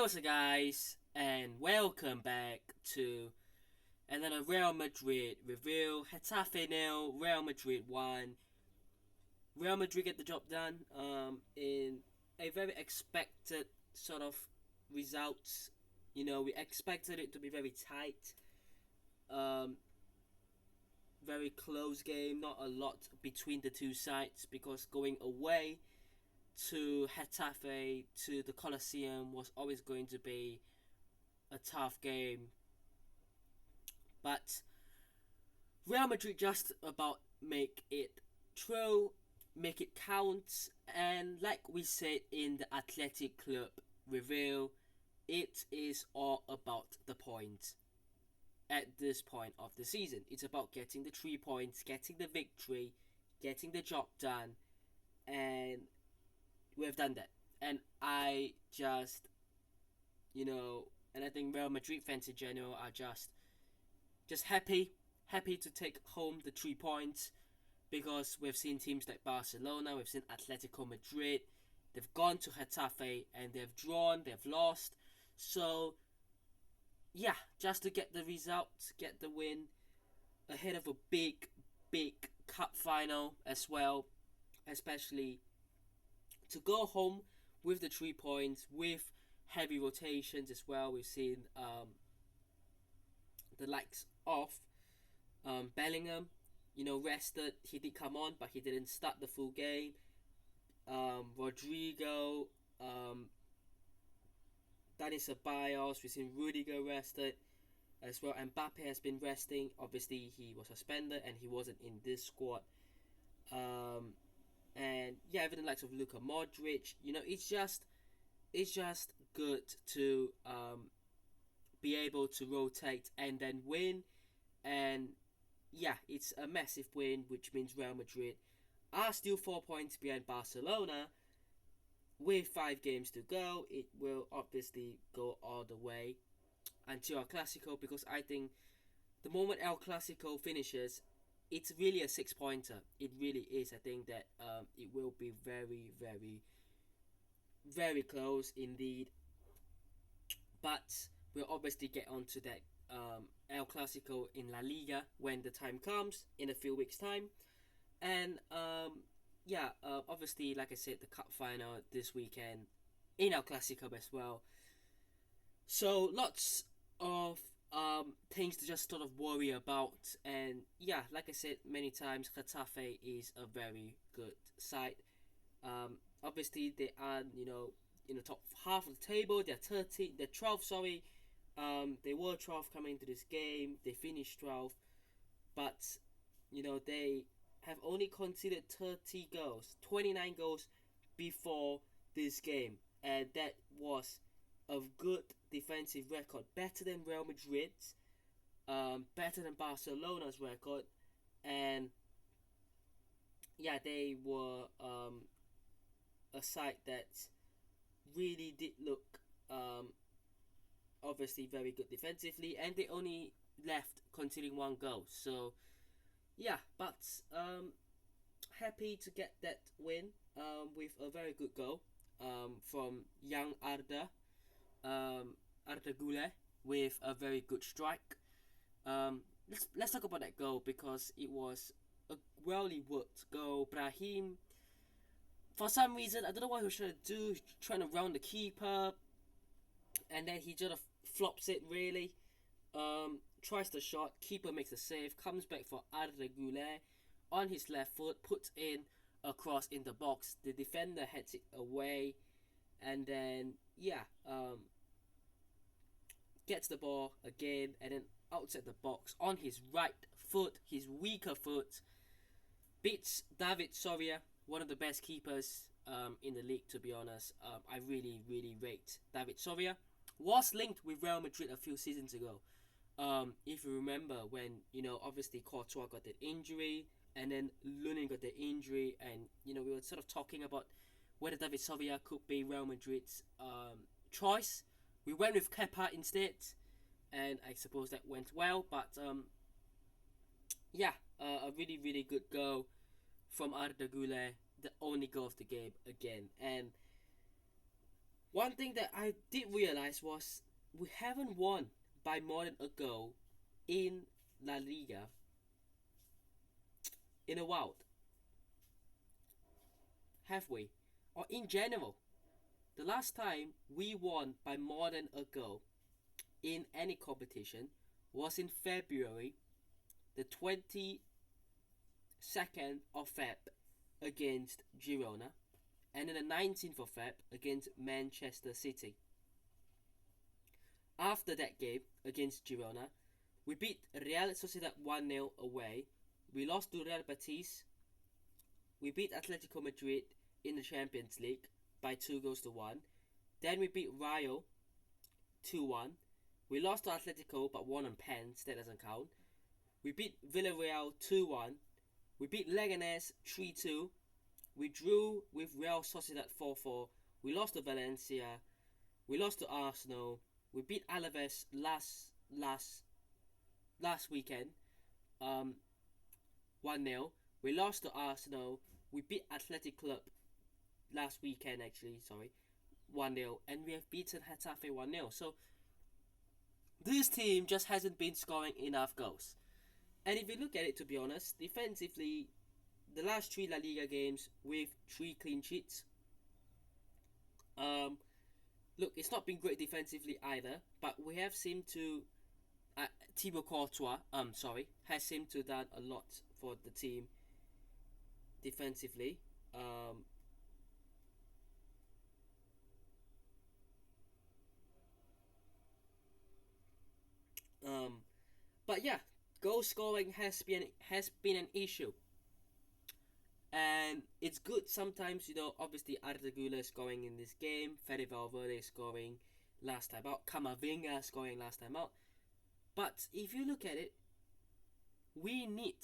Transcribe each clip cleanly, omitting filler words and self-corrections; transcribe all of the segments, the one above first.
what's up, guys, and welcome back to another Real Madrid review. Getafe 0, Real Madrid 1. Real Madrid get the job done in a very expected sort of results. We expected it to be very tight, um, very close game, not a lot between the two sides because going away to Getafe to the Coliseum was always going to be a tough game. But Real Madrid just about make it true, make it count, and like we said in the Athletic Club review, it is all about the point. At this point of the season, it's about getting the 3 points, getting the victory, getting the job done, and we've done that. And I just, and I think Real Madrid fans in general are just happy to take home the 3 points because we've seen teams like Barcelona, we've seen Atletico Madrid, they've gone to Getafe and they've drawn, they've lost. So, yeah, just to get the result, get the win ahead of a big cup final as well, especially to go home with the 3 points with heavy rotations as well. We've seen the likes of Bellingham, rested. He did come on, but he didn't start the full game. Rodrigo, Dani Ceballos, we've seen Rudiger rested as well. Mbappe has been resting. Obviously, he was suspended and he wasn't in this squad. And yeah, even the likes of Luka Modric, it's just good to be able to rotate and then win. And yeah, it's a massive win, which means Real Madrid are still 4 points behind Barcelona. With 5 games to go, it will obviously go all the way until El Clasico, because I think the moment El Clasico finishes, it's really a 6-pointer. It really is. I think that it will be very close indeed. But we'll obviously get onto that El Clasico in La Liga when the time comes in a few weeks' time. And obviously, like I said, the cup final this weekend in El Clasico as well. So lots of things to just sort of worry about. And yeah, like I said many times, Getafe is a very good side. Obviously, they are in the top half of the table. They're 12th. Sorry, they were 12th coming into this game. They finished 12th, but they have only conceded 30 goals, 29 goals before this game, and that was a good defensive record, better than Real Madrid's, better than Barcelona's record, and yeah, they were a side that really did look obviously very good defensively, and they only left conceding 1 goal. So yeah, but happy to get that win with a very good goal from young Arda, Arda Güler, with a very good strike. Let's talk about that goal because it was a well worked goal. Brahim, for some reason, I don't know what he was trying to do, trying to round the keeper, and then he sort of flops it really. Tries the shot, keeper makes a save, comes back for Arda Güler on his left foot, puts in a cross in the box. The defender heads it away, and then gets the ball again, and then outside the box on his right foot, his weaker foot, beats David Soria, one of the best keepers in the league, to be honest. I really rate David Soria. Was linked with Real Madrid a few seasons ago. If you remember when, obviously Courtois got that injury, and then Lunin got the injury, and, we were sort of talking about whether David Soria could be Real Madrid's choice. We went with Kepa instead, and I suppose that went well, but a really good goal from Arda Güler, the only goal of the game again. And One thing that I did realize was we haven't won by more than a goal in La Liga in a while, have we? Or in general, the last time we won by more than a goal in any competition was in February, the 22nd of Feb against Girona, and then the 19th of Feb against Manchester City. After that game against Girona, we beat Real Sociedad 1-0 away. We lost to Real Betis. We beat Atletico Madrid in the Champions League by 2-1. Then we beat Rayo 2-1. We lost to Atletico but won on pens, that doesn't count. We beat Villarreal 2-1. We beat Leganés 3-2. We drew with Real Sociedad 4-4. We lost to Valencia. We lost to Arsenal. We beat Alaves last weekend, 1-0. We lost to Arsenal. We beat Athletic Club last weekend, 1-0, and we have beaten Getafe 1-0. So this team just hasn't been scoring enough goals. And if you look at it, to be honest, defensively, the last 3 La Liga games with 3 clean sheets. Look, it's not been great defensively either, but we have seemed to Thibaut Courtois, has seemed to done a lot for the team defensively. But yeah, goal scoring has been an issue, and it's good sometimes. Obviously Arda Güler scoring in this game, Fede Valverde scoring last time out, Camavinga scoring last time out. But if you look at it, we need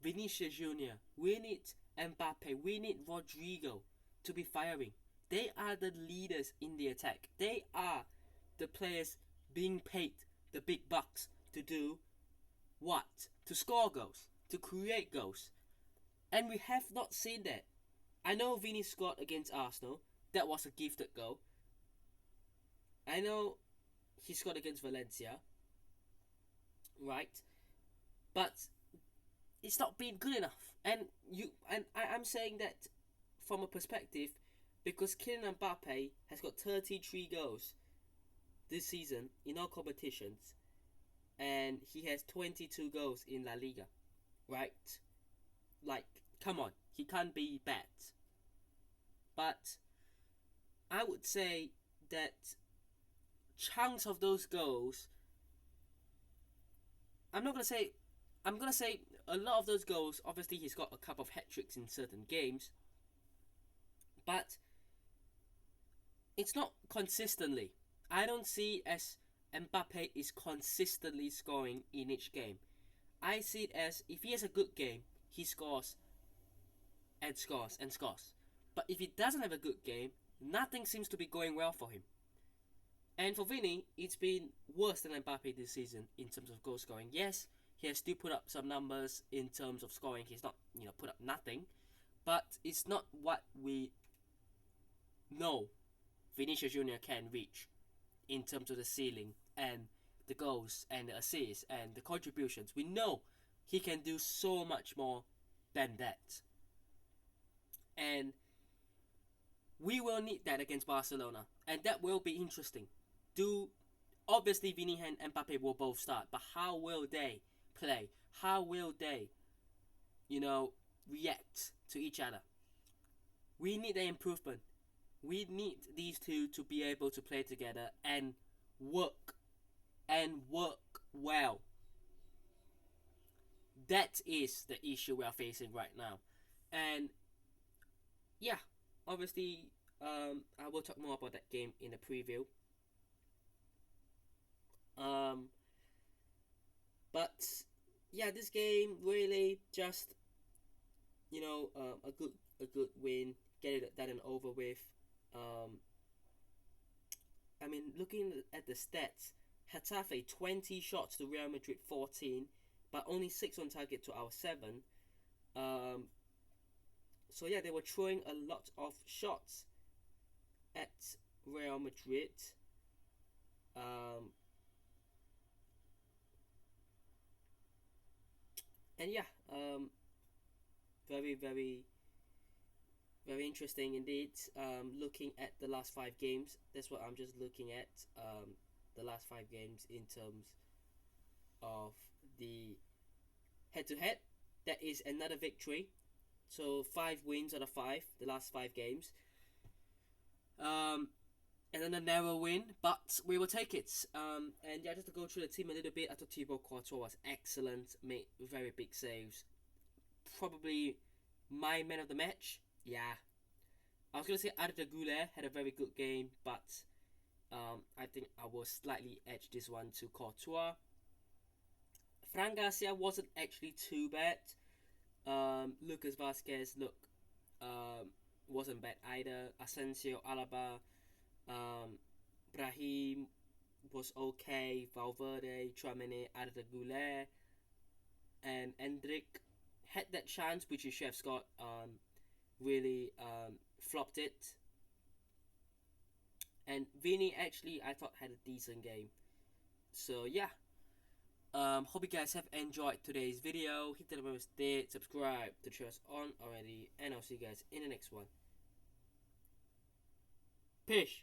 Vinicius Junior, we need Mbappe, we need Rodrigo to be firing. They are the leaders in the attack. They are the players being paid the big bucks to do what? To score goals, to create goals. And we have not seen that. I know Vini scored against Arsenal. That was a gifted goal. I know he scored against Valencia. Right? But it's not been good enough. And I'm saying that from a perspective because Kylian Mbappe has got 33 goals this season in all competitions, and he has 22 goals in La Liga, right? Like, come on, he can't be bad. But I would say that chunks of those goals, I'm gonna say a lot of those goals, obviously he's got a couple of hat-tricks in certain games, but it's not consistently. I don't see it as Mbappe is consistently scoring in each game. I see it as if he has a good game, he scores and scores and scores. But if he doesn't have a good game, nothing seems to be going well for him. And for Vini, it's been worse than Mbappe this season in terms of goal scoring. Yes, he has still put up some numbers in terms of scoring. He's not, put up nothing. But it's not what we know Vinicius Junior can reach in terms of the ceiling and the goals and the assists and the contributions. We know he can do so much more than that. And we will need that against Barcelona. And that will be interesting. Obviously Vini and Mbappe will both start, but how will they play? How will they, react to each other? We need an improvement. We need these two to be able to play together and work well. That is the issue we are facing right now. And yeah, obviously, I will talk more about that game in the preview. But yeah, this game really just a good win, get it done and over with. I mean, looking at the stats, Getafe 20 shots to Real Madrid 14, but only 6 on target to our 7. So yeah, they were throwing a lot of shots at Real Madrid. Um, and yeah, very, very, very interesting indeed. Looking at the last 5 games, that's what I'm just looking at. The last 5 games in terms of the head to head. That is another victory. So 5 wins out of 5, the last 5 games. And then a narrow win, but we will take it. And yeah, just to go through the team a little bit, I thought Courtois was excellent, made very big saves. Probably my man of the match. Yeah, I was gonna say Arda Güler had a very good game, but I think I will slightly edge this one to Courtois. Fran Garcia wasn't actually too bad. Lucas Vasquez, look, wasn't bad either. Asensio, Alaba, um, Brahim was okay. Valverde, Tchouaméni, Arda Güler, and Endrick had that chance which his chef's got. Really flopped it. And Vini actually I thought had a decent game. So yeah. Hope you guys have enjoyed today's video. Hit the like button, subscribe to the channel on already, and I'll see you guys in the next one. Peace.